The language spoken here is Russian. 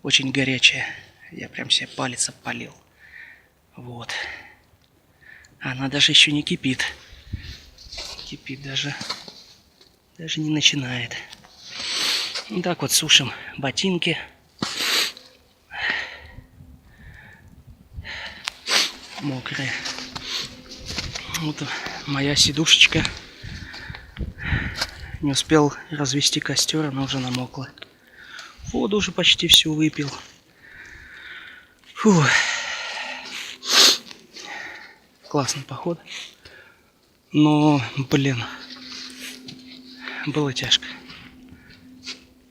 очень горячая. Я прям себе палец опалил. Вот. Она даже еще не кипит. Кипит даже не начинает. Вот так вот сушим ботинки. Мокрые. Вот моя сидушечка. Не успел развести костер, она уже намокла. Воду уже почти всю выпил. Фу. Классный поход. Но, блин, было тяжко.